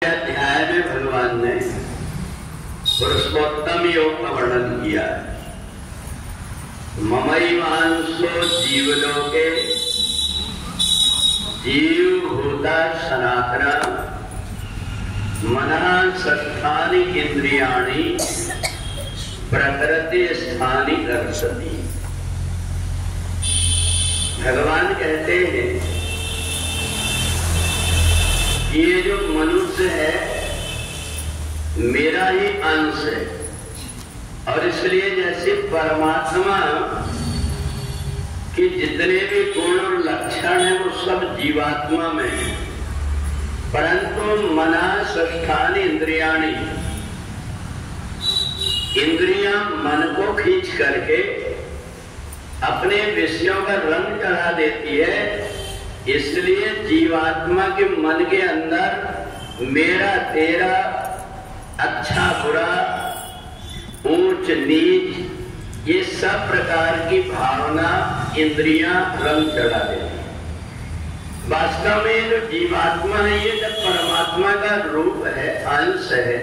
अध्याय में भगवान ने पुरुषोत्तम योग का वर्णन किया। ममैवांशो जीवलोके जीवभूता सनातना मनः षष्ठानि इंद्रियाणि प्रकृति स्थानि दर्शति। भगवान कहते हैं ये जो मनुष्य है मेरा ही अंश है, और इसलिए जैसे परमात्मा के जितने भी गुण और लक्षण है वो सब जीवात्मा में है, परंतु मना षष्ठानि इंद्रियाणि, इंद्रियां मन को खींच करके अपने विषयों का रंग चढ़ा देती है। इसलिए जीवात्मा के मन के अंदर मेरा तेरा, अच्छा बुरा, ऊंच नीच, ये सब प्रकार की भावना इंद्रियां रंग चढ़ा देती हैं। वास्तव में जो जीवात्मा है ये जब परमात्मा का रूप है, अंश है,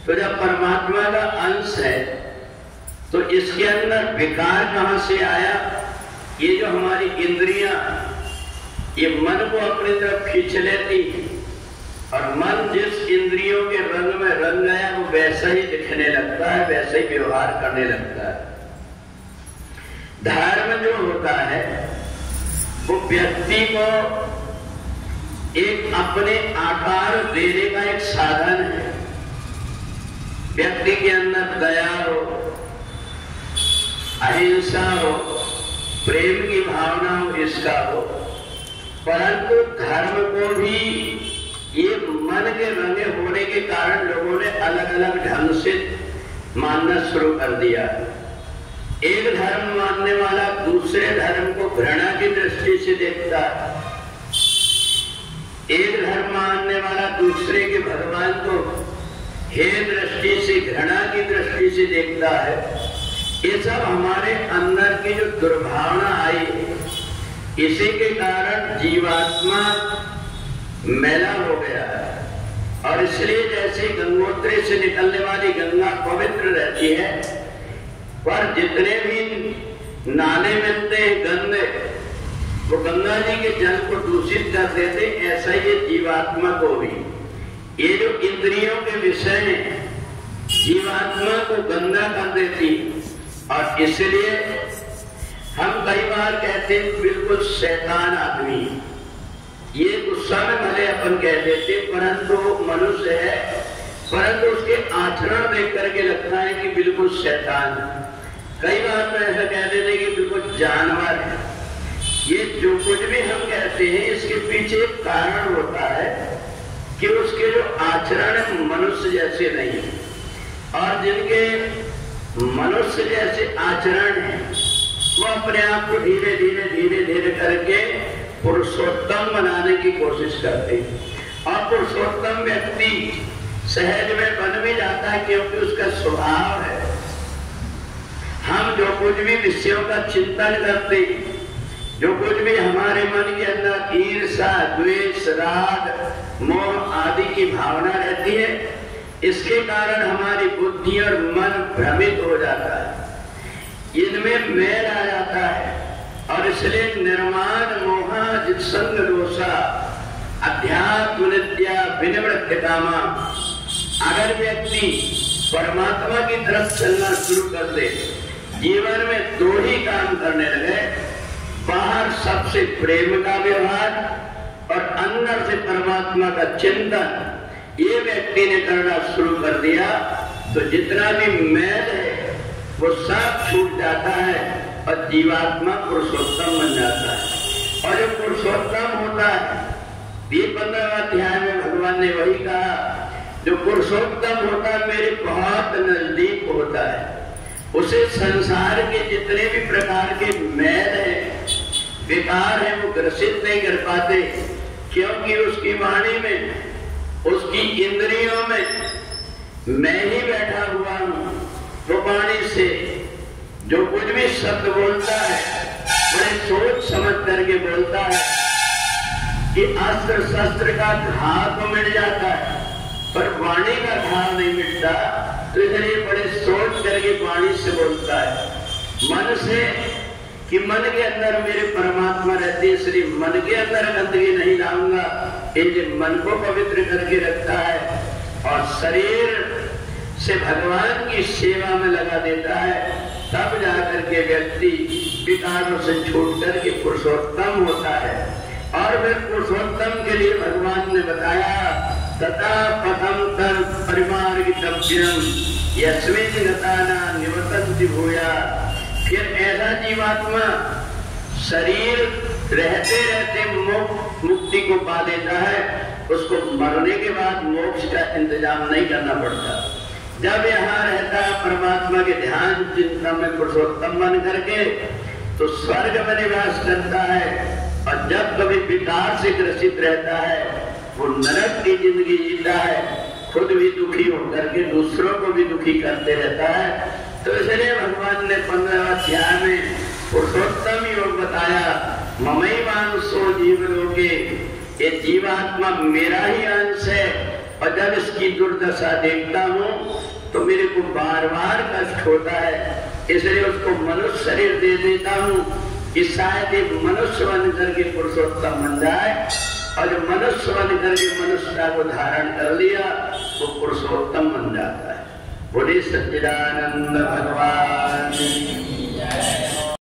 तो जब परमात्मा का अंश है तो इसके अंदर विकार कहां से आया? ये जो हमारी इंद्रियां ये मन को अपनी तरफ खींच लेती, और मन जिस इंद्रियों के रंग में रंग गया वो वैसा ही दिखने लगता है, वैसा ही व्यवहार करने लगता है। धर्म जो होता है वो व्यक्ति को एक अपने आकार देने का एक साधन है। व्यक्ति के अंदर दया हो, अहिंसा हो, प्रेम की भावना हो, इसका हो, परंतु धर्म को भी ये मन के रंगे होने के कारण लोगों ने अलग अलग ढंग से मानना शुरू कर दिया। एक धर्म मानने वाला दूसरे धर्म को घृणा की दृष्टि से देखता है, एक धर्म मानने वाला दूसरे के भगवान को हे दृष्टि से, घृणा की दृष्टि से देखता है। ये सब हमारे अंदर की जो दुर्भावना आई, इसी के कारण जीवात्मा मैला हो गया है। और इसलिए जैसे गंगोत्री से निकलने वाली गंगा पवित्र रहती है, पर जितने भी नाले मिलते हैं गंदे, वो गंगा जी के जल को दूषित कर देते। ऐसा ही जीवात्मा को भी ये जो इंद्रियों के विषय हैं जीवात्मा को गंदा कर देती, और इसलिए हम कई बार कहते हैं बिल्कुल शैतान आदमी, ये गुस्सा में भले अपन कह देते, परंतु मनुष्य है, परंतु उसके आचरण देख करके लगता है कि बिल्कुल शैतान। कई बार तो ऐसा कह देते कि बिल्कुल जानवर है। ये जो कुछ भी हम कहते हैं इसके पीछे एक कारण होता है कि उसके जो आचरण मनुष्य जैसे नहीं है, और जिनके मनुष्य जैसे आचरण है वो अपने आप को धीरे धीरे धीरे धीरे करके पुरुषोत्तम बनाने की कोशिश करते हैं। और पुरुषोत्तम व्यक्ति सहज में बन भी जाता है, क्योंकि उसका स्वभाव है। हम जो कुछ भी विषयों का चिंतन करते, जो कुछ भी हमारे मन के अंदर ईर्ष्या, द्वेष, राग, मोह आदि की भावना रहती है, इसके कारण हमारी बुद्धि और मन भ्रमित हो जाता है, इनमें मैल आ जाता है। और इसलिए निर्माण मोहा जित्संग दोषा अध्यात्म नित्या विनिवृत्त कामा, अगर व्यक्ति परमात्मा की तरफ चलना शुरू कर दे, जीवन में दो ही काम करने लगे, बाहर सबसे प्रेम का व्यवहार और अंदर से परमात्मा का चिंतन, ये व्यक्ति ने करना शुरू कर दिया, तो जितना भी मैल है वो सब छूट जाता है और जीवात्मा पुरुषोत्तम बन जाता है। और जो पुरुषोत्तम होता है, ये 15वें अध्याय में भगवान ने वही कहा, जो पुरुषोत्तम होता है मेरे बहुत नजदीक होता है। उसे संसार के जितने भी प्रकार के मैल है, विकार है, वो ग्रसित नहीं कर पाते, क्योंकि उसकी वाणी में, उसकी इंद्रियों में मैं ही बैठा हुआ हूं। वो वाणी से जो कुछ भी शब्द बोलता है बड़े सोच समझ करके बोलता है कि अस्त्र शस्त्र का घाव मिट जाता है, वाणी का घाव नहीं मिटता, तो इसलिए बड़े सोच करके वाणी से बोलता है, मन से, कि मन के अंदर मेरे परमात्मा रहते, इसलिए मन के अंदर गंदगी नहीं लाऊंगा, इसलिए मन को पवित्र करके रखता है और शरीर से भगवान की सेवा में लगा देता है। तब जाकर के व्यक्ति विकारों से छूट करके पुरुषोत्तम होता है। और फिर पुरुषोत्तम के लिए भगवान ने बताया, तथा पथम तन परिमार्गितव्यम यस्मिन् गताना निवर्तन्ति भूया। फिर ऐसा जीवात्मा शरीर रहते रहते मुक्ति को पा देता है, उसको मरने के बाद मोक्ष का इंतजाम नहीं करना पड़ता। जब यहाँ रहता है परमात्मा के ध्यान चिंता में पुरुषोत्तम बन करके, तो स्वर्ग में निवास करता है। और जब कभी विकार से ग्रसित रहता है, वो नरक की जिंदगी जीता है, खुद भी दुखी होकर के दूसरों को भी दुखी करते रहता है। तो इसलिए भगवान ने 15वें अध्याय में पुरुषोत्तम योग बताया, ममैवांशो जीवलोके, ये जीवात्मा मेरा ही अंश है। और जब इसकी दुर्दशा देखता हूँ तो मेरे को बार बार कष्ट होता है, इसलिए उसको मनुष्य शरीर दे देता हूँ कि शायद एक मनुष्य बन करके पुरुषोत्तम बन जाए। और जब मनुष्य बन करके मनुष्यता को धारण कर लिया तो पुरुषोत्तम बन जाता है। बोले सच्चिदानंद भगवान।